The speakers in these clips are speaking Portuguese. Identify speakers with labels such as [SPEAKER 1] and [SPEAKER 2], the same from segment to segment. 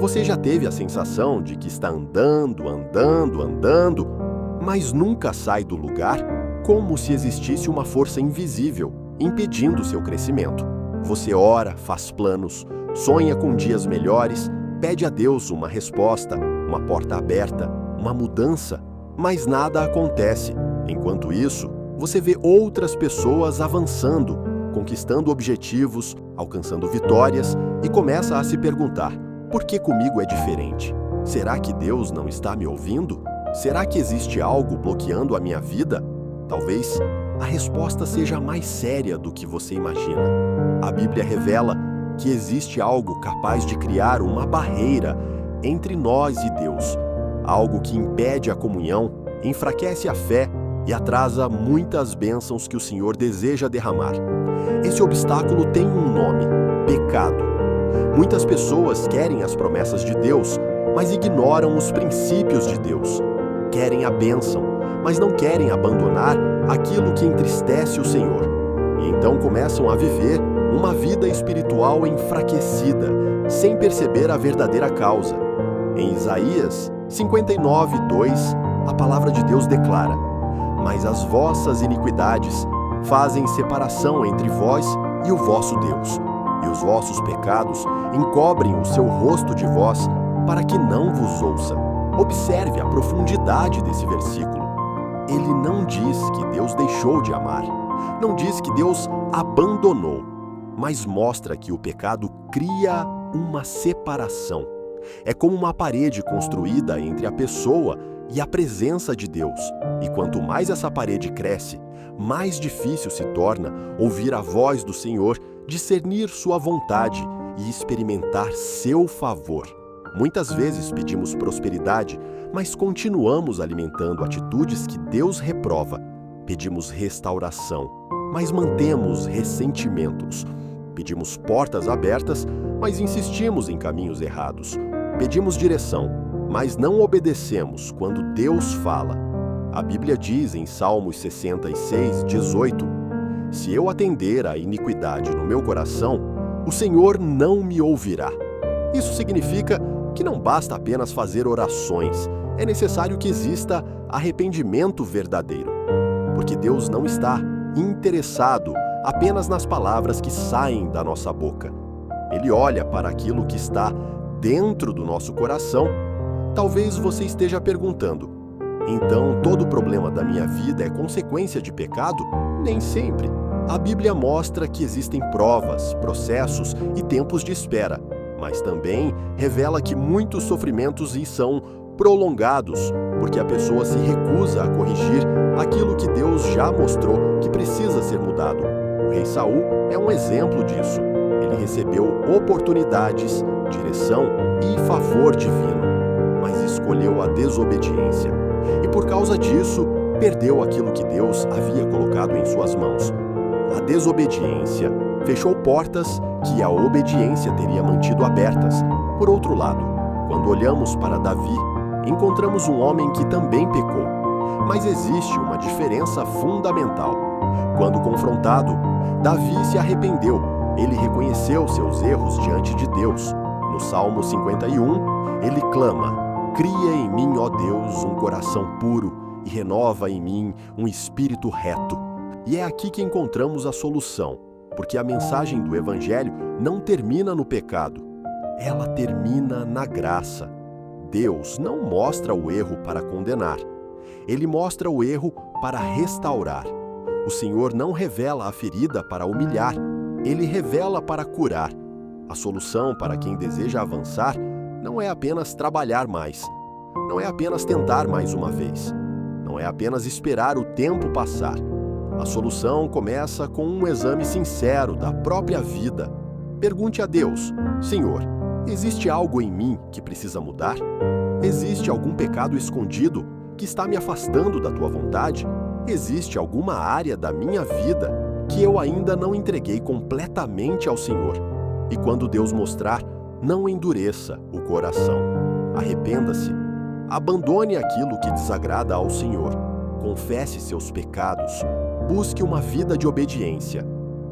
[SPEAKER 1] Você já teve a sensação de que está andando, mas nunca sai do lugar, como se existisse uma força invisível impedindo seu crescimento? Você ora, faz planos, sonha com dias melhores, pede a Deus uma resposta, uma porta aberta, uma mudança, mas nada acontece. Enquanto isso, você vê outras pessoas avançando, conquistando objetivos, alcançando vitórias e começa a se perguntar: por que comigo é diferente? Será que Deus não está me ouvindo? Será que existe algo bloqueando a minha vida? Talvez a resposta seja mais séria do que você imagina. A Bíblia revela que existe algo capaz de criar uma barreira entre nós e Deus, algo que impede a comunhão, enfraquece a fé e atrasa muitas bênçãos que o Senhor deseja derramar. Esse obstáculo tem um nome: pecado. Muitas pessoas querem as promessas de Deus, mas ignoram os princípios de Deus. Querem a bênção, mas não querem abandonar aquilo que entristece o Senhor. E então começam a viver uma vida espiritual enfraquecida, sem perceber a verdadeira causa. Em Isaías 59:2, a palavra de Deus declara: mas as vossas iniquidades fazem separação entre vós e o vosso Deus, e os vossos pecados encobrem o seu rosto de vós, para que não vos ouça. Observe a profundidade desse versículo. Ele não diz que Deus deixou de amar, não diz que Deus abandonou, mas mostra que o pecado cria uma separação. É como uma parede construída entre a pessoa e a presença de Deus. E quanto mais essa parede cresce, mais difícil se torna ouvir a voz do Senhor, discernir sua vontade e experimentar seu favor. Muitas vezes pedimos prosperidade, mas continuamos alimentando atitudes que Deus reprova. Pedimos restauração, mas mantemos ressentimentos. Pedimos portas abertas, mas insistimos em caminhos errados. Pedimos direção, mas não obedecemos quando Deus fala. A Bíblia diz em Salmos 66:18: se eu atender à iniquidade no meu coração, o Senhor não me ouvirá. Isso significa que não basta apenas fazer orações, é necessário que exista arrependimento verdadeiro. Porque Deus não está interessado apenas nas palavras que saem da nossa boca. Ele olha para aquilo que está dentro do nosso coração. Talvez você esteja perguntando: então todo problema da minha vida é consequência de pecado? Nem sempre. A Bíblia mostra que existem provas, processos e tempos de espera, mas também revela que muitos sofrimentos são prolongados, porque a pessoa se recusa a corrigir aquilo que Deus já mostrou que precisa ser mudado. O rei Saul é um exemplo disso. Ele recebeu oportunidades, direção e favor divino, mas escolheu a desobediência. E por causa disso, perdeu aquilo que Deus havia colocado em suas mãos. A desobediência fechou portas que a obediência teria mantido abertas. Por outro lado, quando olhamos para Davi, encontramos um homem que também pecou. Mas existe uma diferença fundamental. Quando confrontado, Davi se arrependeu. Ele reconheceu seus erros diante de Deus. No Salmo 51, ele clama: cria em mim, ó Deus, um coração puro e renova em mim um espírito reto. E é aqui que encontramos a solução, porque a mensagem do Evangelho não termina no pecado, ela termina na graça. Deus não mostra o erro para condenar, Ele mostra o erro para restaurar. O Senhor não revela a ferida para humilhar, Ele revela para curar. A solução para quem deseja avançar não é apenas trabalhar mais, não é apenas tentar mais uma vez, não é apenas esperar o tempo passar. A solução começa com um exame sincero da própria vida. Pergunte a Deus: Senhor, existe algo em mim que precisa mudar? Existe algum pecado escondido que está me afastando da tua vontade? Existe alguma área da minha vida que eu ainda não entreguei completamente ao Senhor? E quando Deus mostrar, não endureça o coração. Arrependa-se. Abandone aquilo que desagrada ao Senhor. Confesse seus pecados. Busque uma vida de obediência.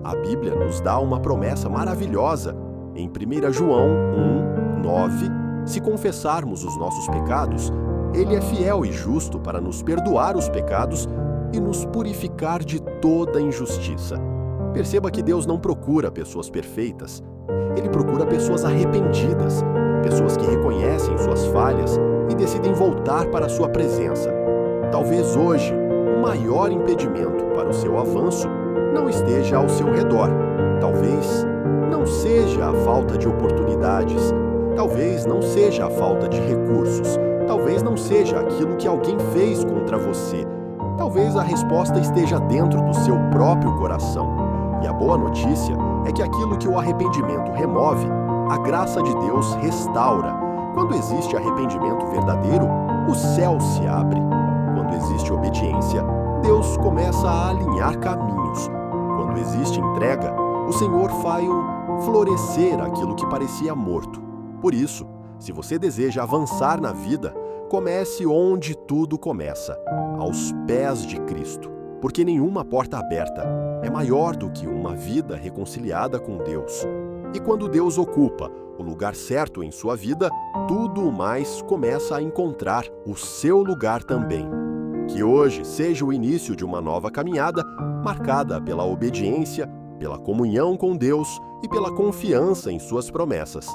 [SPEAKER 1] A Bíblia nos dá uma promessa maravilhosa. Em 1 João 1:9, Se confessarmos os nossos pecados, Ele é fiel e justo para nos perdoar os pecados e nos purificar de toda injustiça. Perceba que Deus não procura pessoas perfeitas. Ele procura pessoas arrependidas, pessoas que reconhecem suas falhas e decidem voltar para a sua presença. Talvez hoje, o maior impedimento para o seu avanço não esteja ao seu redor. Talvez não seja a falta de oportunidades. Talvez não seja a falta de recursos. Talvez não seja aquilo que alguém fez contra você. Talvez a resposta esteja dentro do seu próprio coração. E a boa notícia é que aquilo que o arrependimento remove, a graça de Deus restaura. Quando existe arrependimento verdadeiro, o céu se abre. Quando existe obediência, Deus começa a alinhar caminhos. Quando existe entrega, o Senhor faz florescer aquilo que parecia morto. Por isso, se você deseja avançar na vida, comece onde tudo começa, aos pés de Cristo. Porque nenhuma porta aberta é maior do que uma vida reconciliada com Deus. E quando Deus ocupa o lugar certo em sua vida, tudo o mais começa a encontrar o seu lugar também. Que hoje seja o início de uma nova caminhada, marcada pela obediência, pela comunhão com Deus e pela confiança em suas promessas.